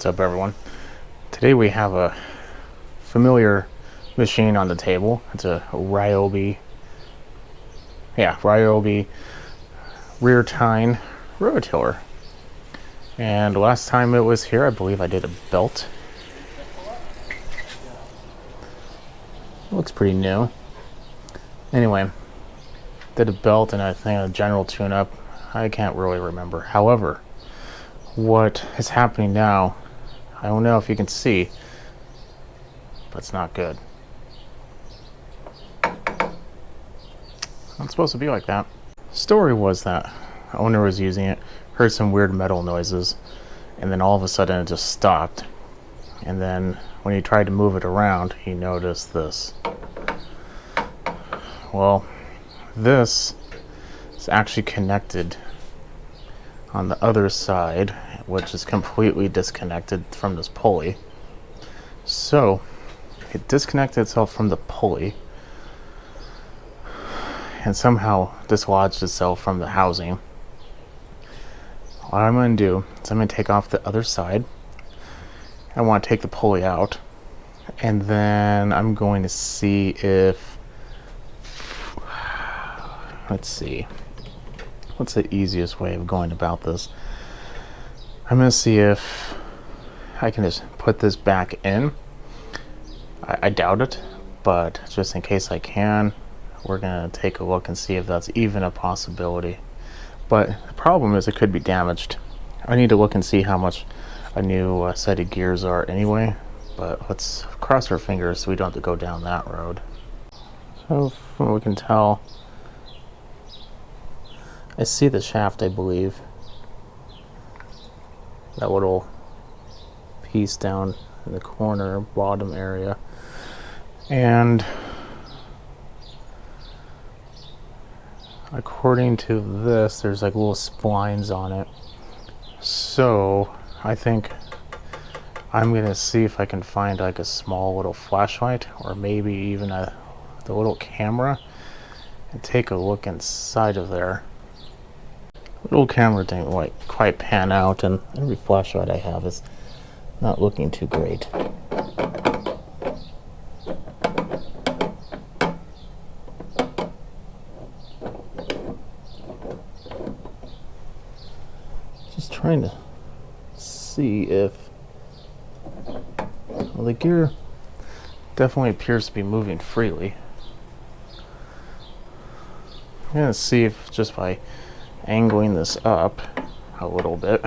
What's up, everyone? Today we have a familiar machine on the table. It's a Ryobi Rototiller Rototiller. And last time it was here, I believe I did a belt. It looks pretty new. Anyway, did a belt and I think a general tune-up. I can't really remember. However, what is happening now, I don't know if you can see, but it's not good. It's supposed to be like that. Story was that the owner was using it, heard some weird metal noises, and then all of a sudden it just stopped. And then when he tried to move it around, he noticed this. Well, this is actually connected on the other side, which is completely disconnected from this pulley. So it disconnected itself from the pulley and somehow dislodged itself from the housing. What I'm going to do is I'm going to take off the other side. I want to take the pulley out, and then I'm going to see if, let's see, what's the easiest way of going about this? I'm going to see if I can just put this back in. I doubt it, but just in case I can, we're going to take a look and see if that's even a possibility. But the problem is it could be damaged. I need to look and see how much a new set of gears are anyway, but let's cross our fingers so we don't have to go down that road. So from what we can tell, I see the shaft, I believe. That little piece down in the corner, bottom area. And according to this, there's like little splines on it. So I think I'm gonna see if I can find like a small little flashlight or maybe even the little camera and take a look inside of there. Little camera didn't like quite pan out, and every flashlight I have is not looking too great. Just trying to see if, well, the gear definitely appears to be moving freely. I'm gonna see if just by angling this up a little bit,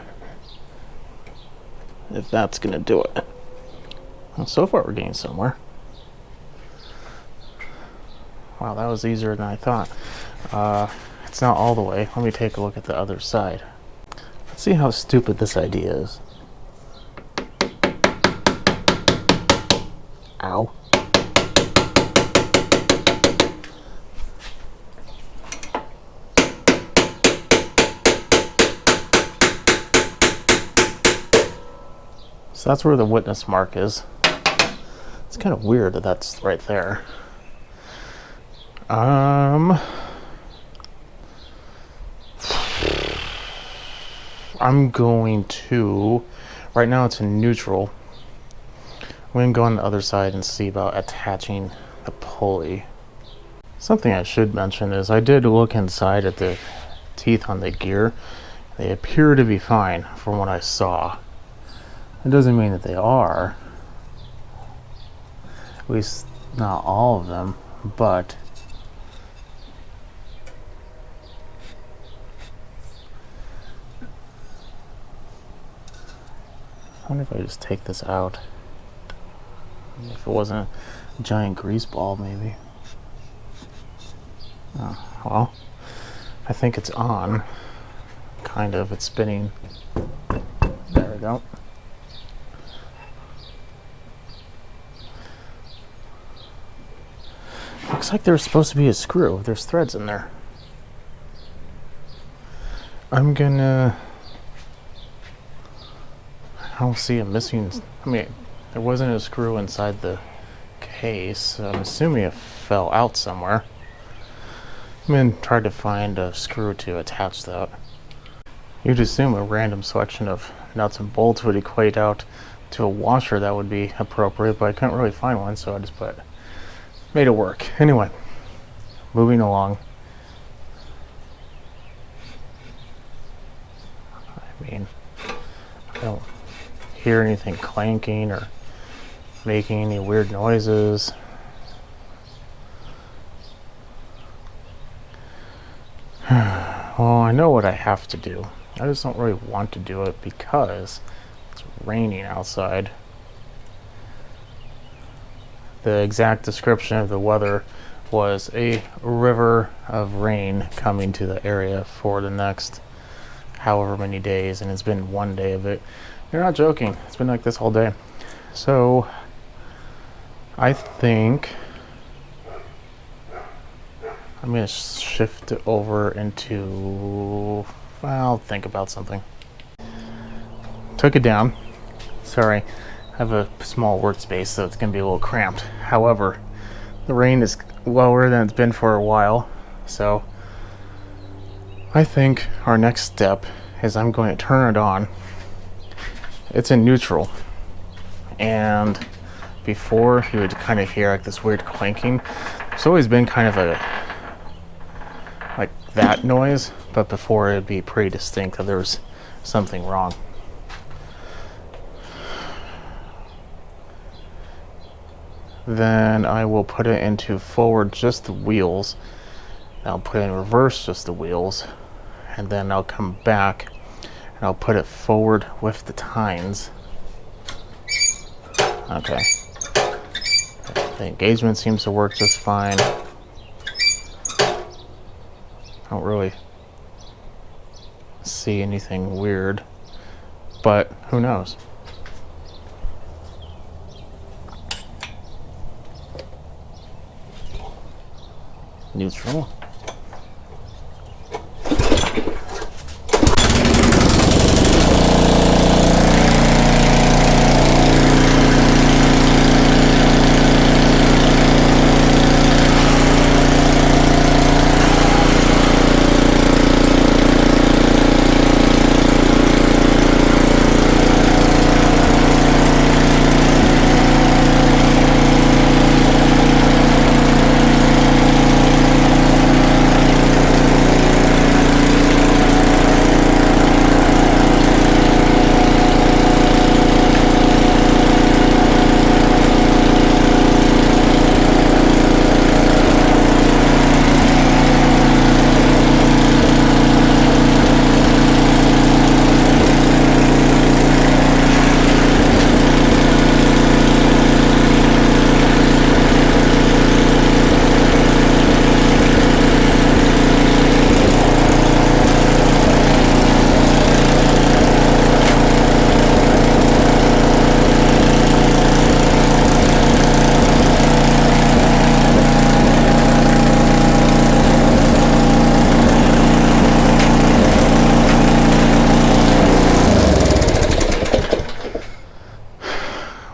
if that's gonna do it. Well, so far we're getting somewhere. Wow, that was easier than I thought. It's not all the way. Let me take a look at the other side. Let's see how stupid this idea is. Ow. So that's where the witness mark is. It's kind of weird that that's right there. I'm going to, right now it's in neutral. I'm going to go on the other side and see about attaching the pulley. Something I should mention is I did look inside at the teeth on the gear. They appear to be fine from what I saw. It doesn't mean that they are, at least not all of them, but I wonder if I just take this out. If it wasn't a giant grease ball, maybe. Oh, well, I think it's on. Kind of, it's spinning. There we go. Looks like there's supposed to be a screw. There's threads in there. I'm gonna... I don't see a missing... I mean, there wasn't a screw inside the case, so I'm assuming it fell out somewhere. I'm gonna try to find a screw to attach that. You'd assume a random selection of nuts and bolts would equate out to a washer that would be appropriate, but I couldn't really find one, so I just made it work. Anyway, moving along. I mean, I don't hear anything clanking or making any weird noises. Well, I know what I have to do. I just don't really want to do it because it's raining outside. The exact description of the weather was a river of rain coming to the area for the next however many days, and it's been one day of it. You're not joking. It's been like this all day. So I think I'm going to shift it over into, I'll think about something. Took it down. Sorry, I have a small workspace, so it's going to be a little cramped. However, the rain is lower than it's been for a while, so I think our next step is I'm going to turn it on. It's in neutral, and before you would kind of hear like this weird clanking. It's always been kind of a like that noise, but before it'd be pretty distinct that there was something wrong. Then I will put it into forward, just the wheels. I'll put it in reverse, just the wheels, and then I'll come back and I'll put it forward with the tines. Okay. The engagement seems to work just fine. I don't really see anything weird, but who knows? Neutral.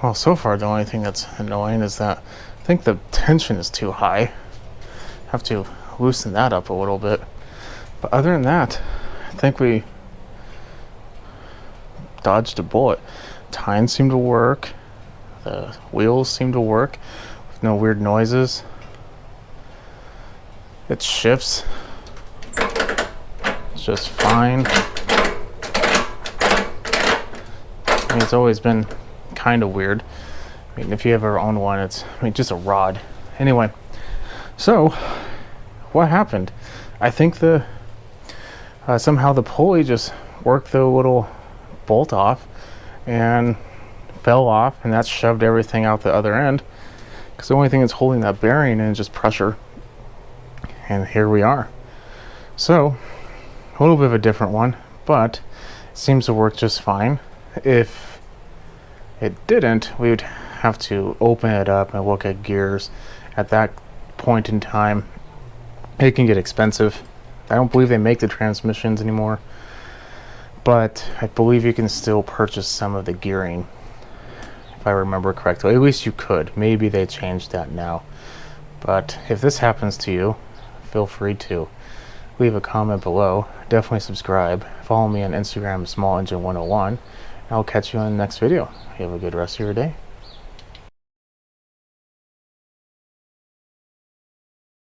Well, so far the only thing that's annoying is that I think the tension is too high. Have to loosen that up a little bit. But other than that, I think we dodged a bullet. Tines seem to work. The wheels seem to work with no weird noises. It shifts. It's just fine. I mean, it's always been kind of weird. I mean, if you ever own one, it's just a rod. Anyway, so what happened? I think the somehow the pulley just worked the little bolt off and fell off, and that shoved everything out the other end, because the only thing that's holding that bearing in is just pressure. And here we are. So a little bit of a different one, but it seems to work just fine. If it didn't, we would have to open it up and look at gears. At that point in time, it can get expensive. I don't believe they make the transmissions anymore, but I believe you can still purchase some of the gearing, if I remember correctly. At least you could. Maybe they changed that now. But if this happens to you, feel free to leave a comment below. Definitely subscribe. Follow me on Instagram, SmallEngine101. I'll catch you in the next video. You have a good rest of your day.